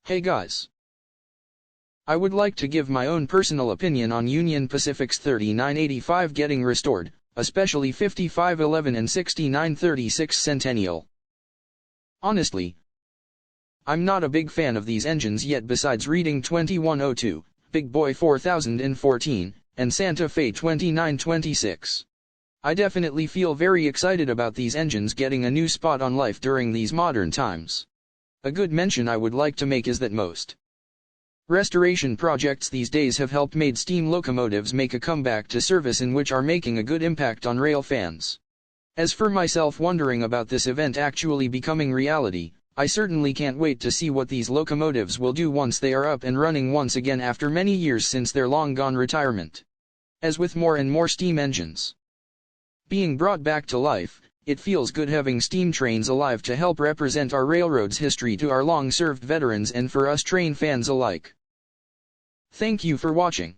Hey guys. I would like to give my own personal opinion on Union Pacific's 3985 getting restored, especially 5511 and 6936 Centennial. Honestly, I'm not a big fan of these engines yet, besides reading 2102, Big Boy 4014, and Santa Fe 2926. I definitely feel very excited about these engines getting a new spot on life during these modern times. A good mention I would like to make is that most restoration projects these days have helped made steam locomotives make a comeback to service, in which are making a good impact on rail fans. As for myself wondering about this event actually becoming reality, I certainly can't wait to see what these locomotives will do once they are up and running once again after many years since their long-gone retirement. As with more and more steam engines being brought back to life, it feels good having steam trains alive to help represent our railroad's history to our long-served veterans and for us train fans alike. Thank you for watching.